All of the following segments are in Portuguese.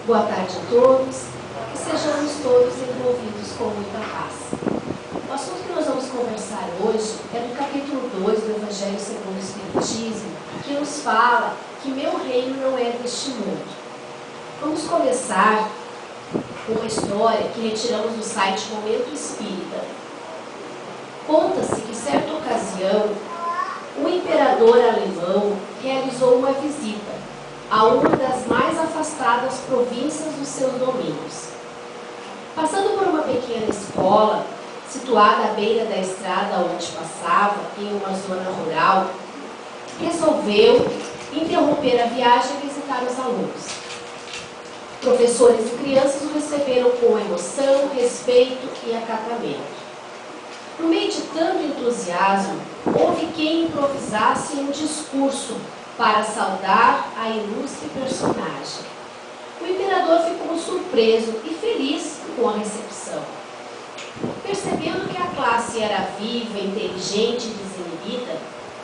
Boa tarde a todos, que sejamos todos envolvidos com muita paz. O assunto que nós vamos conversar hoje é do capítulo 2 do Evangelho segundo o Espiritismo, que nos fala que meu reino não é deste mundo. Vamos começar com uma história que retiramos do site Momento Espírita. Conta-se que, certa ocasião, o imperador alemão realizou uma visita a uma das mais afastadas províncias dos seus domínios. Passando por uma pequena escola, situada à beira da estrada onde passava, em uma zona rural, resolveu interromper a viagem e visitar os alunos. Professores e crianças o receberam com emoção, respeito e acatamento. No meio de tanto entusiasmo, houve quem improvisasse um discurso para saudar a ilustre personagem. O imperador ficou surpreso e feliz com a recepção. Percebendo que a classe era viva, inteligente e desinibida,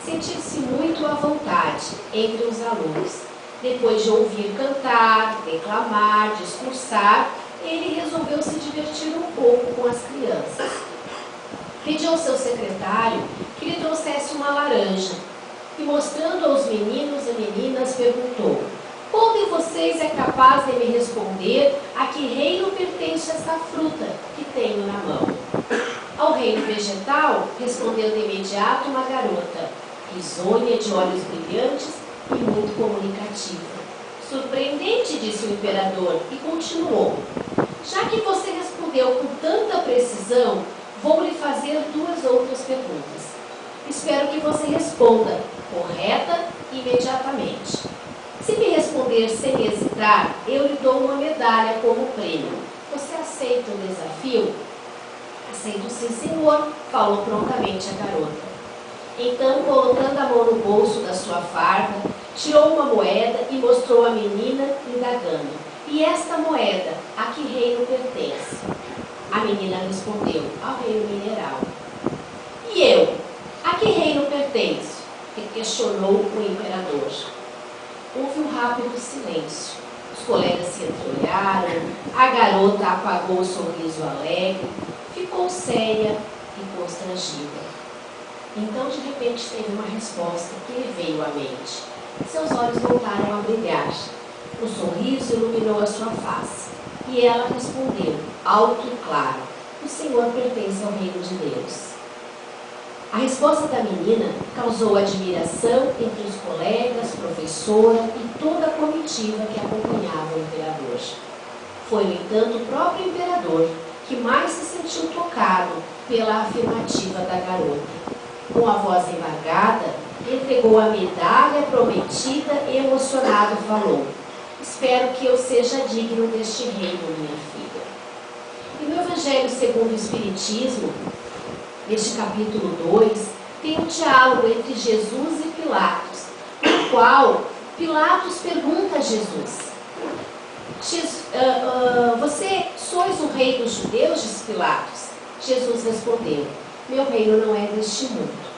sentiu-se muito à vontade entre os alunos. Depois de ouvir cantar, declamar, discursar, ele resolveu se divertir um pouco com as crianças. Pediu ao seu secretário que lhe trouxesse uma laranja e, mostrando aos meninos e meninas, perguntou: qual de vocês é capaz de me responder a que reino pertence esta fruta que tenho na mão? Ao reino vegetal, respondeu de imediato uma garota, risonha, de olhos brilhantes e muito comunicativa. Surpreendente, disse o imperador, e continuou: já que você respondeu com tanta precisão, vou lhe fazer duas outras perguntas. Espero que você responda correta e imediatamente. Se me responder sem hesitar, eu lhe dou uma medalha como prêmio. Você aceita o desafio? Aceito sim, senhor, falou prontamente a garota. Então, colocando a mão no bolso da sua farda, tirou uma moeda e mostrou à menina, indagando: e esta moeda, a que reino pertence? A menina respondeu: ao reino mineral. E eu, a que reino pertenço? Questionou o imperador. Houve um rápido silêncio. Os colegas se entreolharam, a garota apagou o sorriso alegre, ficou séria e constrangida. Então, de repente, teve uma resposta que lhe veio à mente. Seus olhos voltaram a brilhar. O sorriso iluminou a sua face. E ela respondeu, alto e claro: o Senhor pertence ao reino de Deus. A resposta da menina causou admiração entre os colegas, professora e toda a comitiva que acompanhava o imperador. Foi, no entanto, o próprio imperador que mais se sentiu tocado pela afirmativa da garota. Com a voz embargada, entregou a medalha prometida e emocionado falou: espero que eu seja digno deste reino, minha filha. E no Evangelho segundo o Espiritismo, neste capítulo 2, tem um diálogo entre Jesus e Pilatos, no qual Pilatos pergunta a Jesus: você sois o rei dos judeus? Diz Pilatos. Jesus respondeu: meu reino não é deste mundo.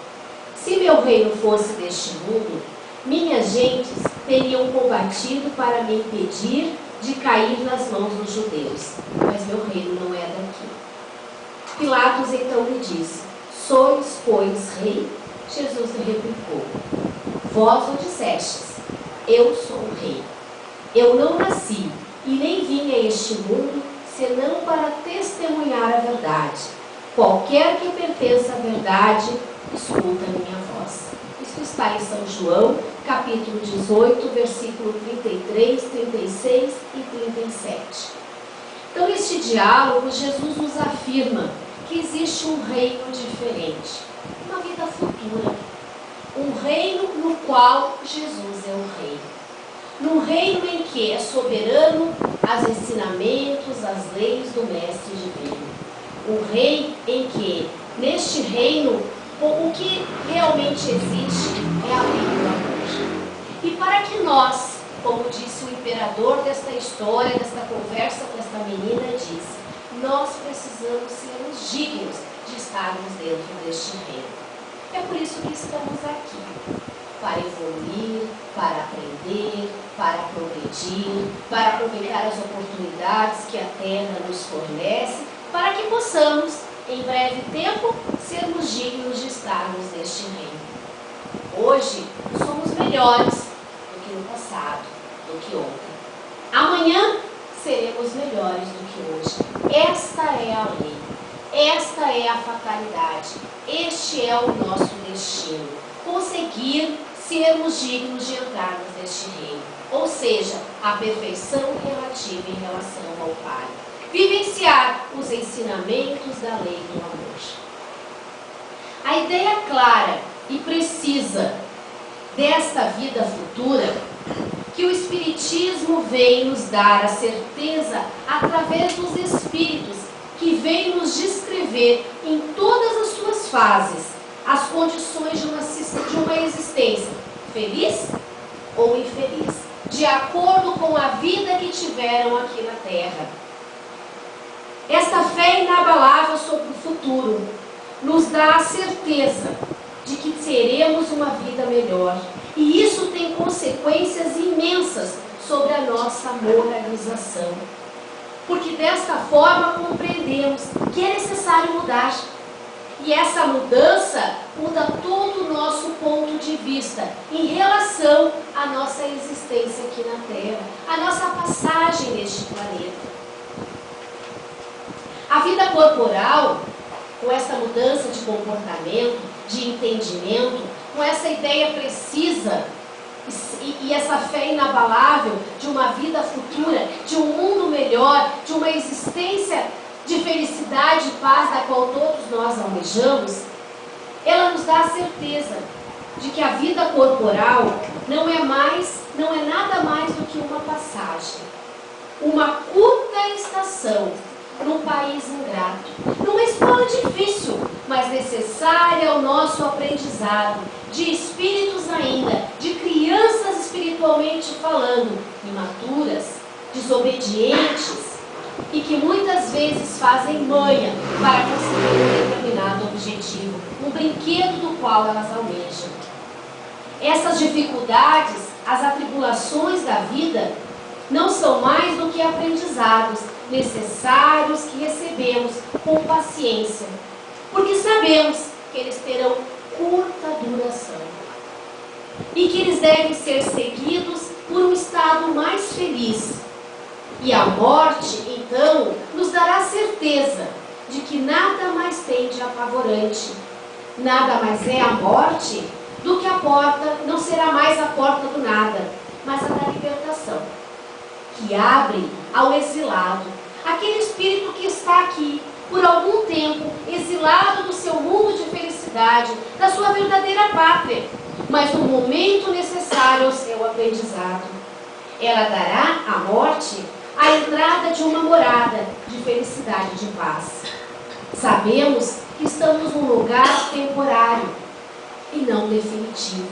Se meu reino fosse deste mundo, minhas gentes teriam combatido para me impedir de cair nas mãos dos judeus, mas meu reino não é daqui. Pilatos então lhe disse: sois, pois, rei? Jesus lhe replicou: vós o dissestes, eu sou o rei. Eu não nasci e nem vim a este mundo senão para testemunhar a verdade. Qualquer que pertença à verdade, escuta a minha voz. Isso está em São João, capítulo 18, versículo 33, 36 e 37. Então, neste diálogo, Jesus nos afirma que existe um reino diferente, uma vida futura. Um reino no qual Jesus é o rei. Num reino em que é soberano aos ensinamentos, às leis do Mestre Divino. Um rei em que, neste reino, o que realmente existe é a lei do amor. E para que nós, como disse o imperador desta história, desta conversa com esta menina, disse: nós precisamos sermos dignos de estarmos dentro deste reino. É por isso que estamos aqui. para evoluir, para aprender, para progredir, para aproveitar as oportunidades que a Terra nos fornece, para que possamos, em breve tempo, sermos dignos de estarmos neste reino. Hoje, somos melhores do que no passado, do que ontem. Amanhã, seremos melhores do que hoje. Esta é a lei. Esta é a fatalidade. Este é o nosso destino. Conseguir sermos dignos de entrarmos neste reino. Ou seja, a perfeição relativa em relação ao Pai. Vivenciar os ensinamentos da lei do amor. A ideia clara e precisa desta vida futura que o Espiritismo vem nos dar a certeza através dos Espíritos que vem nos descrever em todas as suas fases as condições de uma existência feliz ou infeliz, de acordo com a vida que tiveram aqui na Terra. Esta fé inabalável sobre o futuro nos dá a certeza de que teremos uma vida melhor. E isso tem consequências imensas sobre a nossa moralização. Porque desta forma compreendemos que é necessário mudar. E essa mudança muda todo o nosso ponto de vista em relação à nossa existência aqui na Terra, a nossa passagem neste planeta. A vida corporal, com essa mudança de comportamento, de entendimento, com essa ideia precisa e essa fé inabalável de uma vida futura, de um mundo melhor, de uma existência de felicidade e paz da qual todos nós almejamos, ela nos dá a certeza de que a vida corporal não é nada mais do que uma passagem, uma curta estação num país ingrato, numa escola difícil, mas necessária ao nosso aprendizado, de espíritos ainda, de crianças espiritualmente falando, imaturas, desobedientes, e que muitas vezes fazem manha para conseguir um determinado objetivo, um brinquedo do qual elas almejam. Essas dificuldades, as atribulações da vida, não são mais do que aprendizados necessários que recebemos com paciência, porque sabemos que eles terão curta duração e que eles devem ser seguidos por um estado mais feliz. E a morte, então, nos dará certeza de que nada mais tem de apavorante, nada mais é a morte do que a porta, não será mais a porta do nada, mas a da libertação, que abre ao exilado, aquele espírito que está aqui por algum tempo, exilado do seu mundo de felicidade, da sua verdadeira pátria, mas no momento necessário ao seu aprendizado. Ela dará à morte a entrada de uma morada de felicidade e de paz. Sabemos que estamos num lugar temporário e não definitivo.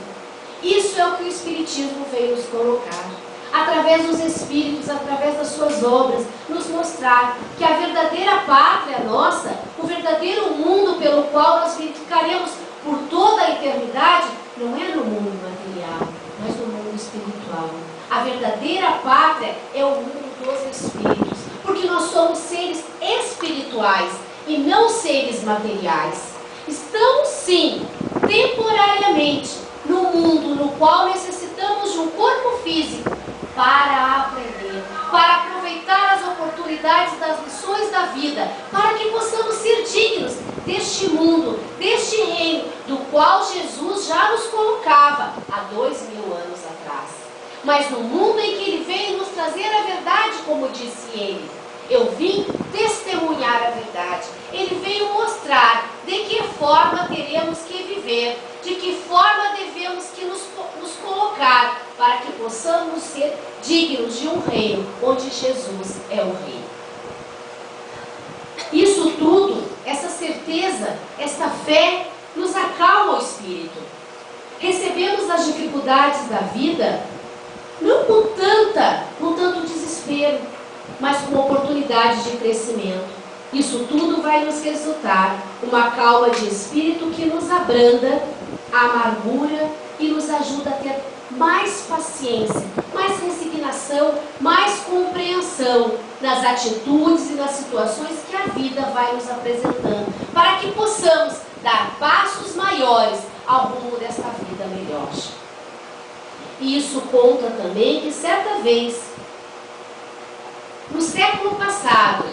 Isso é o que o Espiritismo veio nos colocar. Através dos Espíritos, através das suas obras, nos mostrar que a verdadeira pátria nossa, o verdadeiro mundo pelo qual nós ficaremos por toda a eternidade, não é no mundo material, mas no mundo espiritual. A verdadeira pátria é o mundo dos Espíritos, porque nós somos seres espirituais e não seres materiais. Estamos, sim, temporariamente, no mundo no qual necessitamos de um corpo físico para aprender, para aproveitar as oportunidades das lições da vida, para que possamos ser dignos deste mundo, deste reino, do qual Jesus já nos colocava há 2000 anos atrás. Mas no mundo em que Ele veio nos trazer a verdade, como disse Ele, eu vim testemunhar a verdade. Ele veio mostrar de que forma teremos que viver, de que forma devemos que nos colocar para que possamos ser dignos de um reino onde Jesus é o Rei. Isso tudo, essa certeza, esta fé, nos acalma o espírito. Recebemos as dificuldades da vida não com tanto desespero, mas com oportunidade de crescimento. Isso tudo vai nos resultar uma calma de espírito que nos abranda a amargura e nos ajuda a ter mais paciência, mais resignação, mais compreensão nas atitudes e nas situações que a vida vai nos apresentando, para que possamos dar passos maiores ao rumo desta vida melhor. E isso conta também que certa vez, no século passado,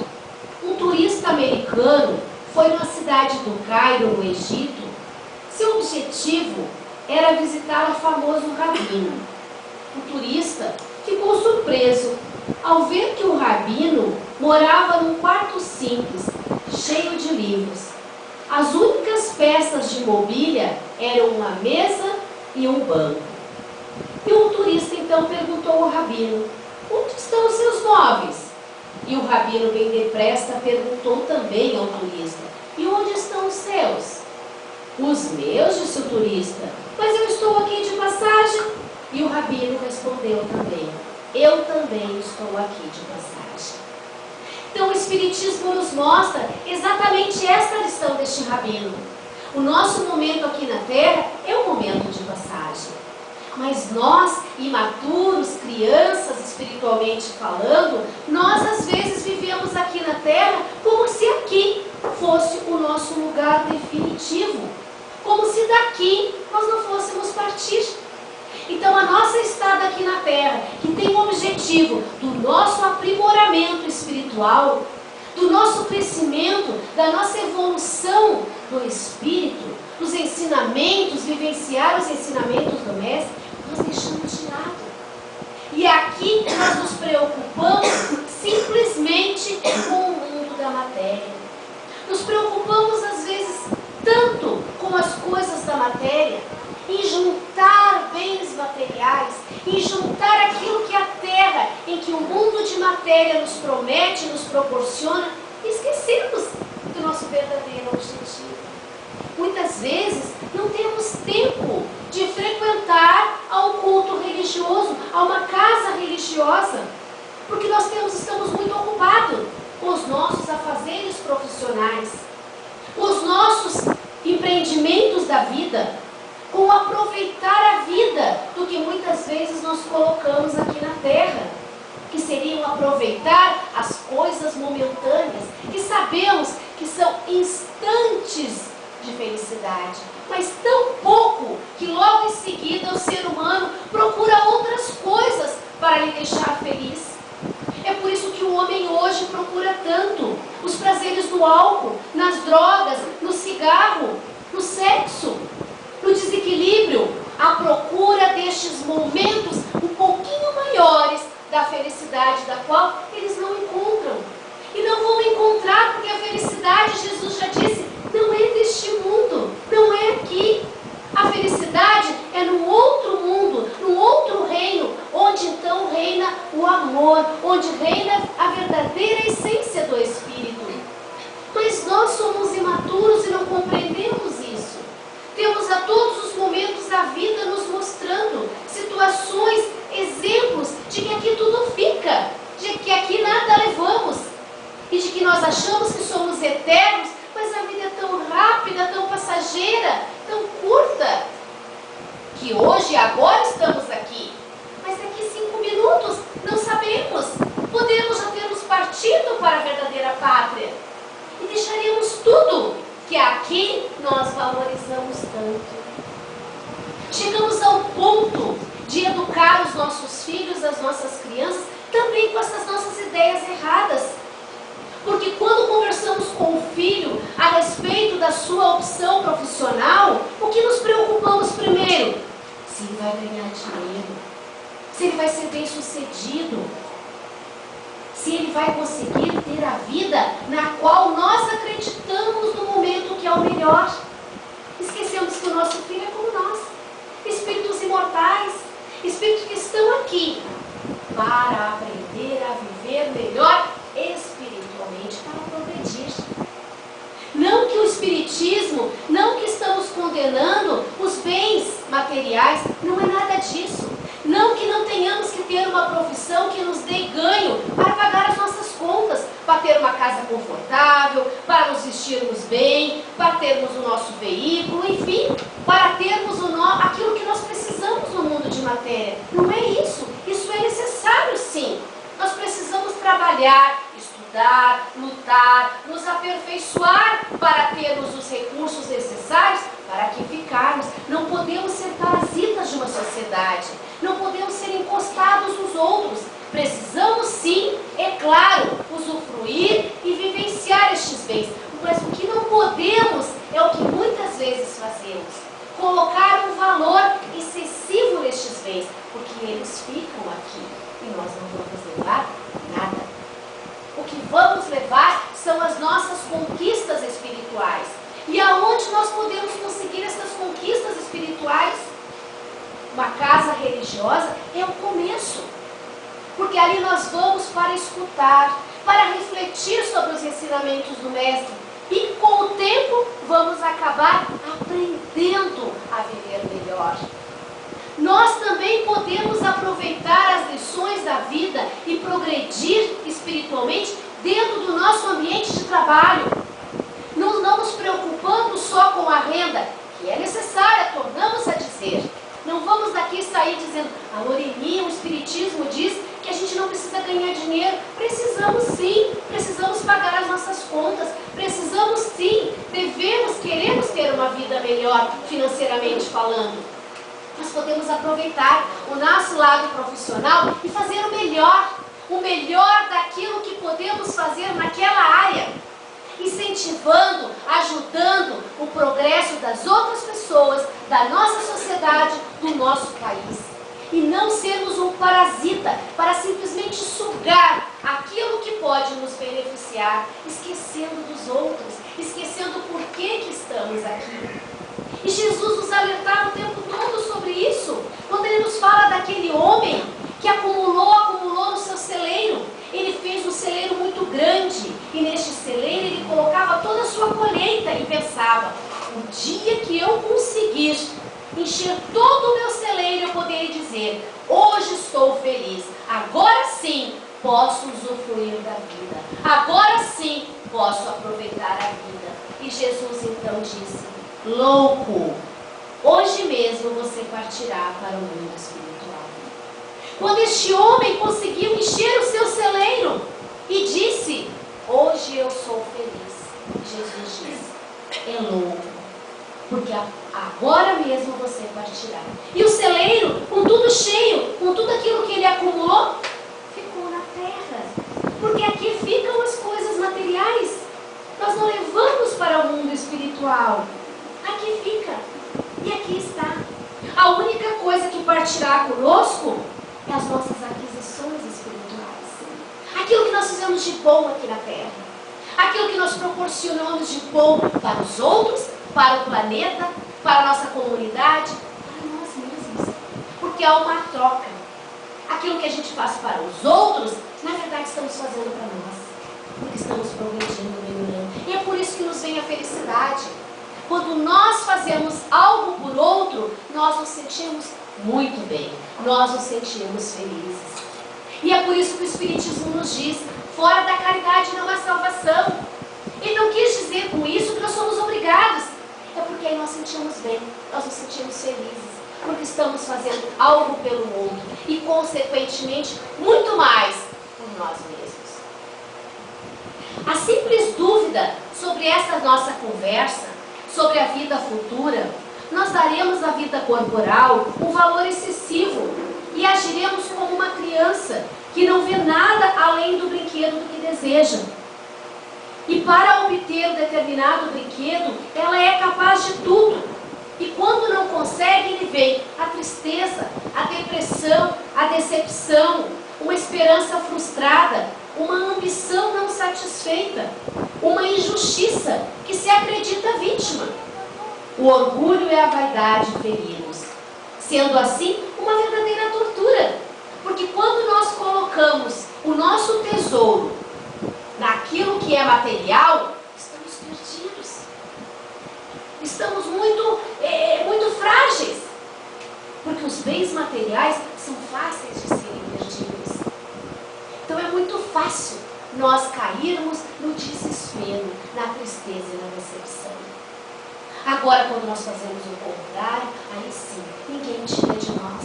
um turista americano foi na cidade do Cairo, no Egito. Seu objetivo era visitar o famoso rabino. O turista ficou surpreso ao ver que o rabino morava num quarto simples, cheio de livros. As únicas peças de mobília eram uma mesa e um banco. E o turista então perguntou ao rabino: onde estão os seus móveis? E o rabino, bem depressa, perguntou também ao turista: e onde estão os seus? Os meus, disse o turista, mas eu estou aqui de passagem. E o rabino respondeu também: eu também estou aqui de passagem. Então o Espiritismo nos mostra exatamente esta lição deste rabino. O nosso momento aqui na Terra é um momento de passagem. Mas nós, imaturos, crianças, espiritualmente falando, nós às vezes vivemos aqui na Terra como se aqui fosse o nosso lugar definitivo. Como se daqui nós não fôssemos partir. Então a nossa estada aqui na Terra, que tem o objetivo do nosso aprimoramento espiritual, do nosso crescimento, da nossa evolução do espírito, dos ensinamentos, vivenciar os ensinamentos do Mestre, nós deixamos de lado. E aqui nós nos preocupamos simplesmente com o mundo da matéria. Nos preocupamos às vezes tanto com as coisas da matéria, em juntar bens materiais, em juntar aquilo que a terra, em que o mundo de matéria nos promete, nos proporciona, e esquecemos do nosso verdadeiro objetivo. Muitas vezes não temos tempo de frequentar ao culto religioso, a uma casa religiosa, porque nós estamos muito ocupados com os nossos afazeres profissionais, com os nossos empreendimentos da vida, com aproveitar a vida do que muitas vezes nós colocamos aqui na Terra, que seriam aproveitar as coisas momentâneas, que sabemos que são instantes de felicidade, mas tão pouco que logo em seguida o ser humano procura outras coisas para lhe deixar feliz. É por isso que o homem hoje procura tanto os prazeres do álcool, nas drogas, no cigarro, no sexo, no desequilíbrio, à procura destes momentos um pouquinho maiores da felicidade, da qual eles não encontram. E não vão encontrar porque a felicidade, Jesus já disse, não é deste mundo, não é aqui. A felicidade é no outro mundo, no outro reino, onde então reina o amor, onde reina a verdadeira essência do Espírito. Mas nós somos imaturos e não compreendemos isso. Temos a todos os momentos da vida nos mostrando situações, exemplos de que aqui tudo fica, de que aqui nada levamos e de que nós achamos que somos eternos, mas a vida é tão rápida, tão passageira, tão curta, que hoje e agora estamos aqui, mas daqui 5 minutos não sabemos, podemos já termos partido para a verdadeira pátria e deixaríamos tudo que aqui nós valorizamos tanto. Chegamos ao ponto de educar os nossos filhos, as nossas crianças, também com essas nossas ideias erradas. Porque quando conversamos com o filho a respeito da sua opção profissional, o que nos preocupamos primeiro? Se ele vai ganhar dinheiro, se ele vai ser bem sucedido, se ele vai conseguir ter a vida na qual nós acreditamos no momento que é o melhor. Esquecemos que o nosso filho é como nós, espíritos imortais, espíritos que estão aqui para aprender a viver melhor espiritualmente, para progredir. Não que o espiritismo, não que estamos condenando os bens materiais, não é nada disso. Não que não tenhamos que ter uma profissão que nos dê ganho para pagar as nossas contas, para ter uma casa confortável, para nos vestirmos bem, para termos o nosso veículo, enfim, para termos aquilo que nós precisamos no mundo de matéria. Não é isso. Isso é necessário, sim. Nós precisamos trabalhar, estudar, lutar, nos aperfeiçoar para termos os recursos necessários para que ficarmos. Não podemos ser parasitas de uma sociedade. Não podemos ser encostados nos outros. Precisamos sim, é claro, usufruir e vivenciar estes bens. Mas o que não podemos é o que muitas vezes fazemos. Colocar um valor excessivo nestes bens, porque eles ficam aqui e nós não vamos levar nada. O que vamos levar são as nossas conquistas espirituais. E aonde nós podemos conseguir essas conquistas espirituais? Uma casa religiosa é o começo. Porque ali nós vamos para escutar, para refletir sobre os ensinamentos do Mestre. E com o tempo vamos acabar aprendendo a viver melhor. Nós também podemos aproveitar as lições da vida e progredir espiritualmente dentro do nosso ambiente de trabalho. Não nos preocupando só com a renda, que é necessária, tornamos a dizer. Não vamos daqui sair dizendo, a Loreni, o Espiritismo diz que a gente não precisa ganhar dinheiro. Precisamos sim, precisamos pagar as nossas contas, precisamos sim, queremos ter uma vida melhor financeiramente falando. Nós podemos aproveitar o nosso lado profissional e fazer o melhor daquilo que podemos fazer naquela área, incentivando, ajudando o progresso das outras pessoas, da nossa sociedade, do nosso país. E não sermos um parasita para simplesmente sugar aquilo que pode nos beneficiar, esquecendo dos outros, esquecendo por que estamos aqui. E Jesus nos alertava o tempo todo sobre isso, quando ele nos fala daquele homem que acumulou no seu celeiro. Ele fez um celeiro muito grande e neste celeiro ele colocava toda a sua colheita e pensava, o dia que eu conseguir encher todo o meu celeiro, eu poderei dizer, hoje estou feliz, agora sim posso usufruir da vida, agora sim posso aproveitar a vida. E Jesus então disse, louco, hoje mesmo você partirá para o mundo espiritual. Quando este homem conseguiu encher o seu celeiro e disse, hoje eu sou feliz, Jesus disse, é louco, porque agora mesmo você partirá. E o celeiro, com tudo cheio, com tudo aquilo que ele acumulou, ficou na terra, porque aqui ficam as coisas materiais. Nós não levamos para o mundo espiritual. Aqui fica, e aqui está. A única coisa que partirá conosco é as nossas aquisições espirituais. Aquilo que nós fizemos de bom aqui na terra. Aquilo que nós proporcionamos de bom para os outros, para o planeta, para a nossa comunidade, para nós mesmos. Porque há uma troca. Aquilo que a gente faz para os outros, na verdade estamos fazendo para nós. Porque estamos progredindo, melhorando. E é por isso que nos vem a felicidade. Quando nós fazemos algo por outro, nós nos sentimos muito bem. Nós nos sentimos felizes. E é por isso que o Espiritismo nos diz, fora da caridade não há salvação. Ele não quis dizer com isso que nós somos obrigados. É porque aí nós sentimos bem, nós nos sentimos felizes. Porque estamos fazendo algo pelo outro. E consequentemente, muito mais por nós mesmos. A simples dúvida sobre essa nossa conversa, sobre a vida futura, nós daremos à vida corporal um valor excessivo e agiremos como uma criança que não vê nada além do brinquedo do que deseja. E para obter um determinado brinquedo, ela é capaz de tudo. E quando não consegue, ele vem a tristeza, a depressão, a decepção, uma esperança frustrada, uma ambição não satisfeita, uma injustiça que se acredita vítima. O orgulho e a vaidade feridos. Sendo assim, uma verdadeira tortura. Porque quando nós colocamos o nosso tesouro naquilo que é material, estamos perdidos. Estamos muito frágeis. Porque os bens materiais são fáceis de serem perdidos. Então é muito fácil nós cairmos no desespero, na tristeza e na decepção. Agora, quando nós fazemos o contrário, aí sim, ninguém tira de nós.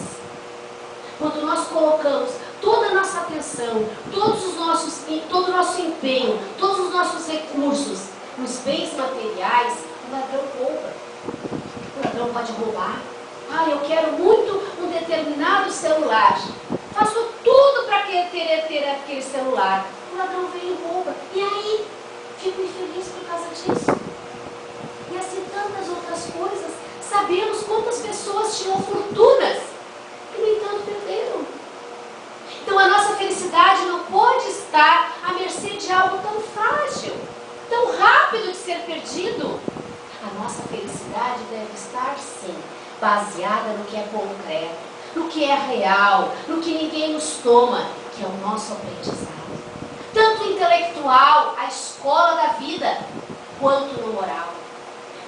Quando nós colocamos toda a nossa atenção, todo o nosso empenho, todos os nossos recursos nos bens materiais, o ladrão rouba. O ladrão pode roubar. Ah, eu quero muito um determinado celular. Faço tudo para ter aquele celular. O ladrão vem e rouba. E aí? Fico infeliz por causa disso. E assim tantas outras coisas. Sabemos quantas pessoas tinham fortunas e, no entanto, perderam. Então a nossa felicidade não pode estar à mercê de algo tão frágil, tão rápido de ser perdido. A nossa felicidade deve estar, sim, baseada no que é concreto, no que é real, no que ninguém nos toma, que é o nosso aprendizado. Tanto intelectual, a escola da vida, quanto no moral.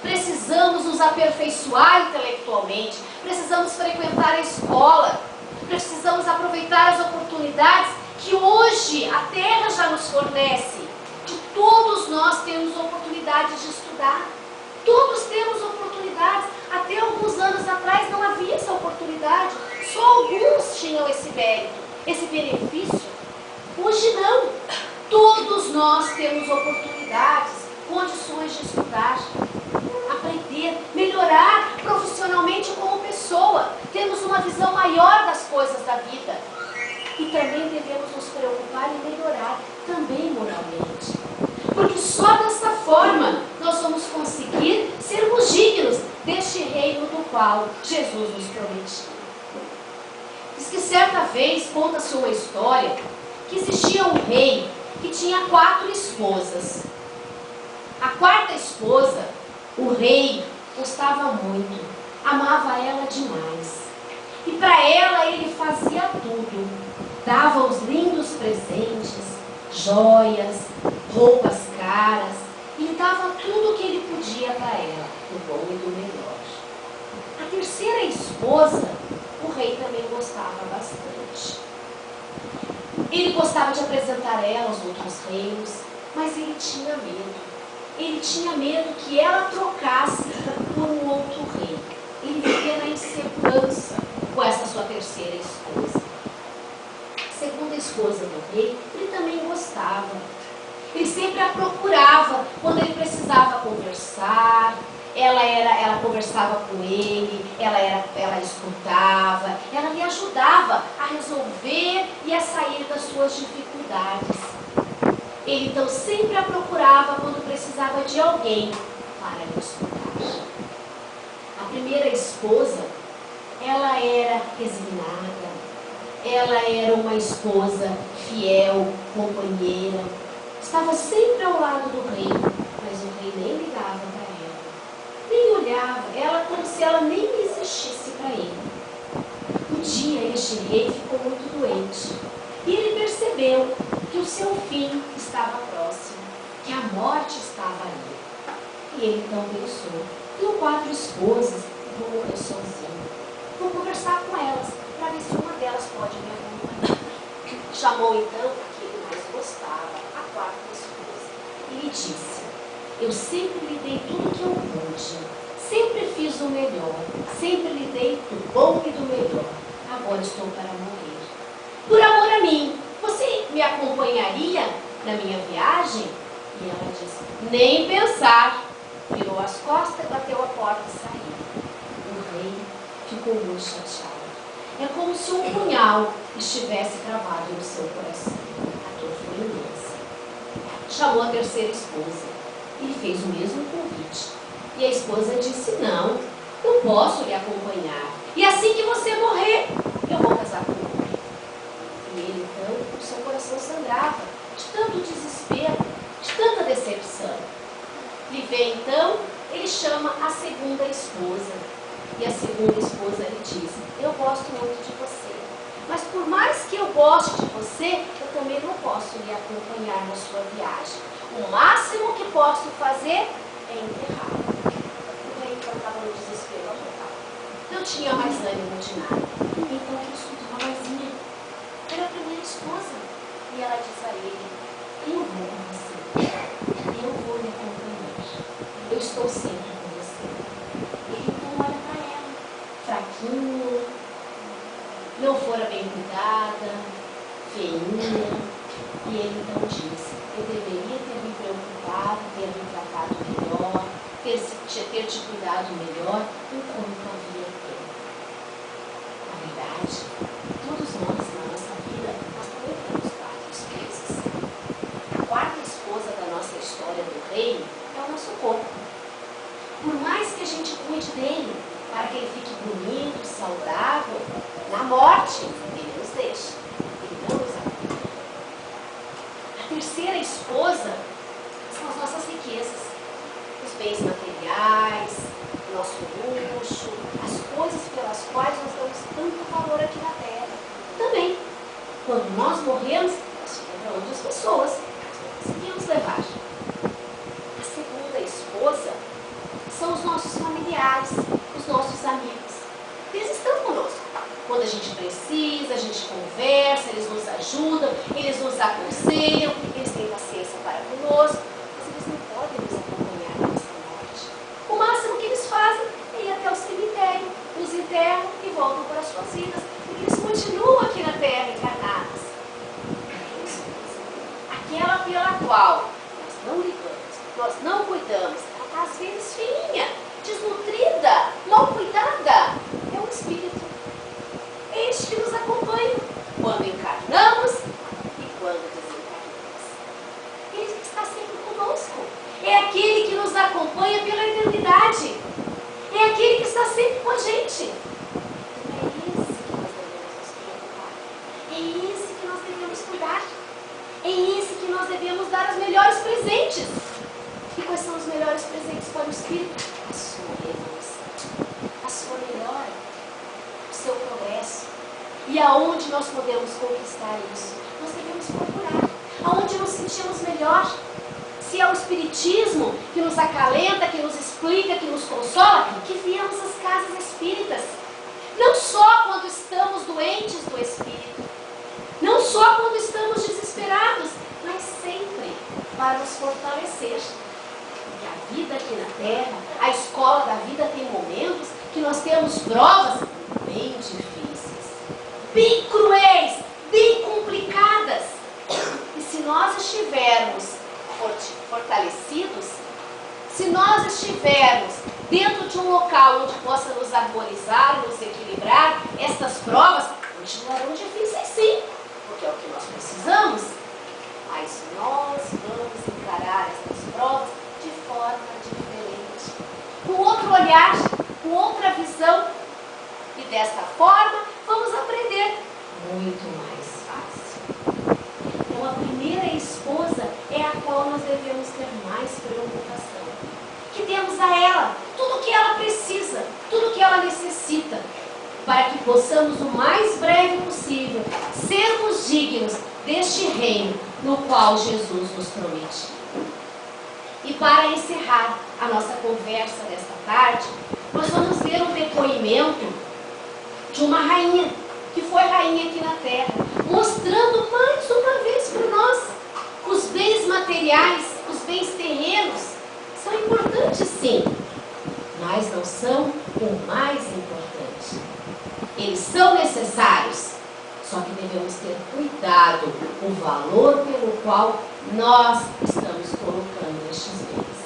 Precisamos nos aperfeiçoar intelectualmente, precisamos frequentar a escola, precisamos aproveitar as oportunidades que hoje a Terra já nos fornece. Que todos nós temos oportunidade de estudar. Todos temos oportunidades. Até alguns anos atrás não havia essa oportunidade. Só alguns tinham esse mérito, esse benefício. Hoje não. Todos nós temos oportunidades, condições de estudar, aprender, melhorar profissionalmente como pessoa. Temos uma visão maior das coisas da vida. E também devemos nos preocupar em melhorar também moralmente. Porque só dessa forma nós vamos conseguir sermos dignos deste reino do qual Jesus nos prometia. Diz que certa vez conta-se uma história que existia um rei que tinha 4 esposas. A 4ª esposa, o rei gostava muito, amava ela demais. E para ela ele fazia tudo, dava os lindos presentes, joias, roupas caras, e dava tudo o que ele podia para ela, do bom e do melhor. A 3ª esposa, o rei também gostava bastante. Ele gostava de apresentar ela aos outros reinos, mas ele tinha medo. Ele tinha medo que ela trocasse por um outro rei. Ele vivia na insegurança com essa sua 3ª esposa. A 2ª esposa do rei, ele também gostava. Ele sempre a procurava quando ele precisava conversar. Ela conversava com ele, ela escutava, ela lhe ajudava a resolver e a sair das suas dificuldades. Ele então sempre a procurava quando precisava de alguém para lhe escutar. A 1ª esposa, ela era resignada, ela era uma esposa fiel, companheira, estava sempre ao lado do rei, mas o rei nem ligava para ela, nem olhava, ela como se ela nem existisse para ele. Um dia este rei ficou muito doente e ele percebeu que o seu fim estava próximo, que a morte estava ali. E ele então pensou: tenho 4 esposas, vou morrer sozinho. Vou conversar com elas para ver se uma delas pode me acompanhar. Chamou então a que ele mais gostava, a 4ª esposa, e lhe disse: eu sempre lhe dei tudo que eu pude, sempre fiz o melhor, sempre lhe dei do bom e do melhor. Agora estou para morrer. Por amor a mim, você me acompanharia na minha viagem? E ela disse: nem pensar. Virou as costas, bateu a porta e saiu. O rei ficou muito chateado. É como se um punhal estivesse cravado no seu coração. A dor foi imensa. Chamou a 3ª esposa. Ele fez o mesmo convite. E a esposa disse: não posso lhe acompanhar. E assim que você morrer, eu vou casar com ele. E ele então, o seu coração sangrava de tanto desespero, de tanta decepção. Lhe vê então, ele chama a 2ª esposa. E a 2ª esposa lhe diz: eu gosto muito de você, mas por mais que eu goste de você, eu também não posso lhe acompanhar na sua viagem. O máximo que posso fazer é enterrá-lo. O rei então estava no desespero total. Não tinha mais ânimo de nada. Então ele escutou a vozinha. Era a 1ª esposa. E ela diz a ele: eu vou com você, eu vou lhe acompanhar, eu estou sempre com você. Ele então olha para ela, fraquinha, não fora bem cuidada, feinha, e ele então diz: eu deveria ter me preocupado, ter me tratado melhor, ter te cuidado melhor enquanto havia tempo. Na verdade, todos nós na nossa vida, nós também temos 4 esposas. A 4ª esposa da nossa história do reino é o nosso corpo. Por mais que a gente cuide dele, para que ele fique bonito, saudável, na morte, ele nos deixa, ele não nos abandona. A 3ª esposa são as nossas riquezas, os bens materiais, o nosso luxo, as coisas pelas quais nós damos tanto valor aqui na terra. Também, quando nós morremos, nós ficamos para outras pessoas, nós não conseguimos levar. A 2ª esposa são os nossos familiares, os nossos amigos. Eles estão conosco. Quando a gente precisa, a gente conversa, eles nos ajudam, eles nos aconselham, eles têm paciência para conosco, mas eles não podem nos acompanhar na nossa morte. O máximo que eles fazem é ir até o cemitério, nos enterram e voltam para as suas vidas, porque eles continuam aqui na terra encarnados. Aquela pela qual nós não ligamos, nós não cuidamos, ela está às vezes feinha, desnutrida, mal cuidada, é um espírito. É este que nos acompanha quando encarnamos e quando desencarnamos. Ele está sempre conosco. É aquele que nos acompanha pela eternidade. É aquele que está sempre com a gente. É esse que nós devemos nos preocupar. É esse que nós devemos cuidar. É esse que nós devemos dar os melhores presentes. E quais são os melhores presentes para o espírito? A sua evolução, a sua melhora, o seu progresso. E aonde nós podemos conquistar isso? Nós devemos procurar. Aonde nos sentimos melhor? Se é o Espiritismo que nos acalenta, que nos explica, que nos consola, que viemos às casas espíritas. Não só quando estamos doentes do espírito, não só quando estamos desesperados, mas sempre para nos fortalecer. Porque a vida aqui na Terra, a escola da vida tem momentos que nós temos provas bem difíceis, bem cruéis, bem complicadas. E se nós estivermos fortalecidos, se nós estivermos dentro de um local onde possa nos harmonizar, nos equilibrar, estas provas continuarão difíceis sim, porque é o que nós precisamos. Mas nós vamos encarar essas provas de forma diferente, com outro olhar, com outra visão. E desta forma vamos aprender muito mais fácil. Então a primeira esposa é a qual nós devemos ter mais preocupação. Que demos a ela tudo o que ela precisa, tudo o que ela necessita, para que possamos o mais breve possível sermos dignos deste reino no qual Jesus nos promete. E para encerrar a nossa conversa desta tarde, nós vamos ver um depoimento de uma rainha, que foi rainha aqui na Terra, mostrando mais uma vez para nós os bens materiais, os bens terrenos, são importantes sim, mas não são o mais importante. Eles são necessários, só que devemos ter cuidado com o valor pelo qual nós estamos colocando estes bens.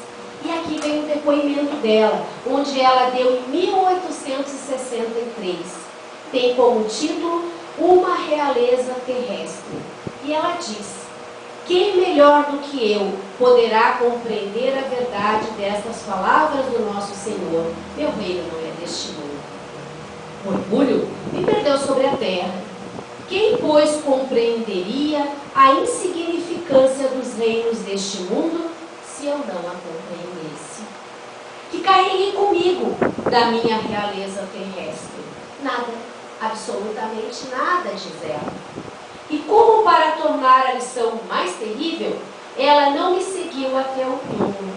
E aqui vem o depoimento dela, onde ela deu em 1863. Tem como título Uma Realeza Terrestre. E ela diz: quem melhor do que eu poderá compreender a verdade destas palavras do nosso Senhor? Meu reino não é deste mundo. O orgulho me perdeu sobre a terra. Quem, pois, compreenderia a insignificância dos reinos deste mundo se eu não a compreendesse? Que carreguei comigo da minha realeza terrestre? Nada, absolutamente nada, diz ela. E como para tornar a lição mais terrível, ela não me seguiu até o túmulo.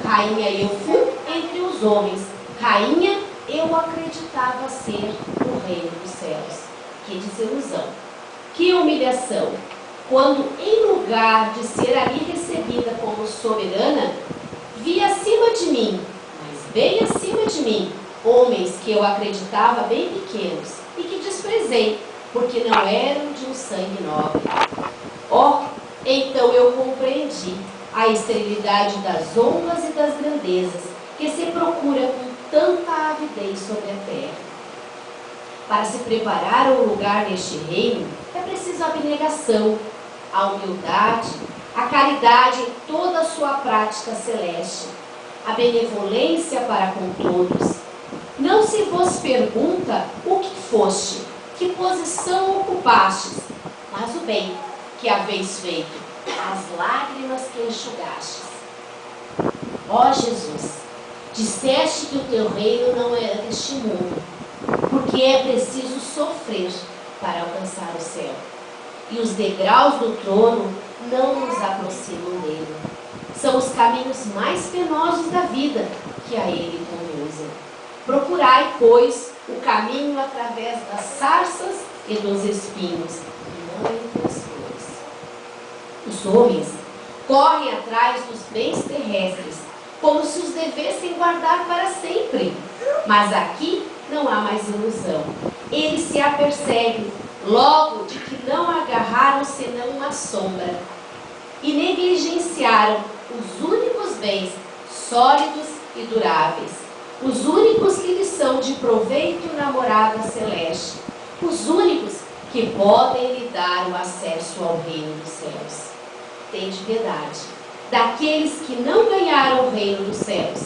Rainha eu fui entre os homens, rainha eu acreditava ser no reino dos céus. Que desilusão, que humilhação! quando, em lugar de ser ali recebida como soberana, vi acima de mim, mas bem acima de mim, homens que eu acreditava bem pequenos e que desprezei, porque não eram de um sangue nobre. Oh, então eu compreendi a esterilidade das honras e das grandezas que se procura com tanta avidez sobre a terra. Para se preparar um lugar neste reino, é preciso a abnegação, a humildade, a caridade em toda a sua prática celeste, a benevolência para com todos. Não se vos pergunta o que foste, que posição ocupastes, mas o bem que haveis feito, as lágrimas que enxugastes. Ó Jesus, disseste que o teu reino não era deste mundo, porque é preciso sofrer para alcançar o céu. E os degraus do trono não nos aproximam dele. São os caminhos mais penosos da vida que a ele conduzem. Procurai, pois, o caminho através das sarças e dos espinhos, e não entre as flores. Os homens correm atrás dos bens terrestres, como se os devessem guardar para sempre. Mas aqui não há mais ilusão. Eles se apercebem logo de que não agarraram senão uma sombra e negligenciaram os únicos bens sólidos e duráveis, os únicos que lhes são de proveito na morada celeste, os únicos que podem lhe dar o acesso ao reino dos céus. Tende piedade daqueles que não ganharam o reino dos céus.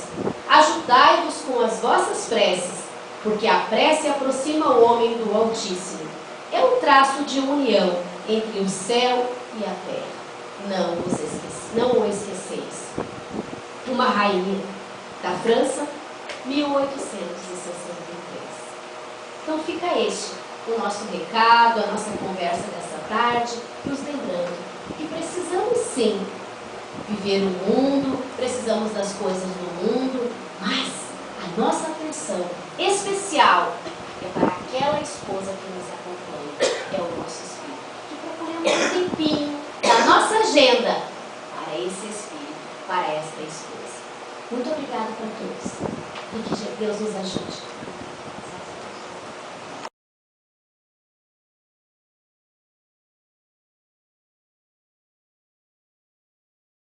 Ajudai-vos com as vossas preces, porque a prece aproxima o homem do Altíssimo. É um traço de união entre o céu e a terra. Não o esqueceis. Uma rainha da França, 1863. Então fica este o nosso recado, a nossa conversa dessa tarde, nos lembrando que precisamos sim viver o mundo, precisamos das coisas do mundo, mas a nossa atenção especial é para aquela esposa que nos acompanha, é o nosso Espírito. Que procuremos um tempinho da nossa agenda para esse Espírito, para esta esposa. Muito obrigada para todos e que Deus nos ajude.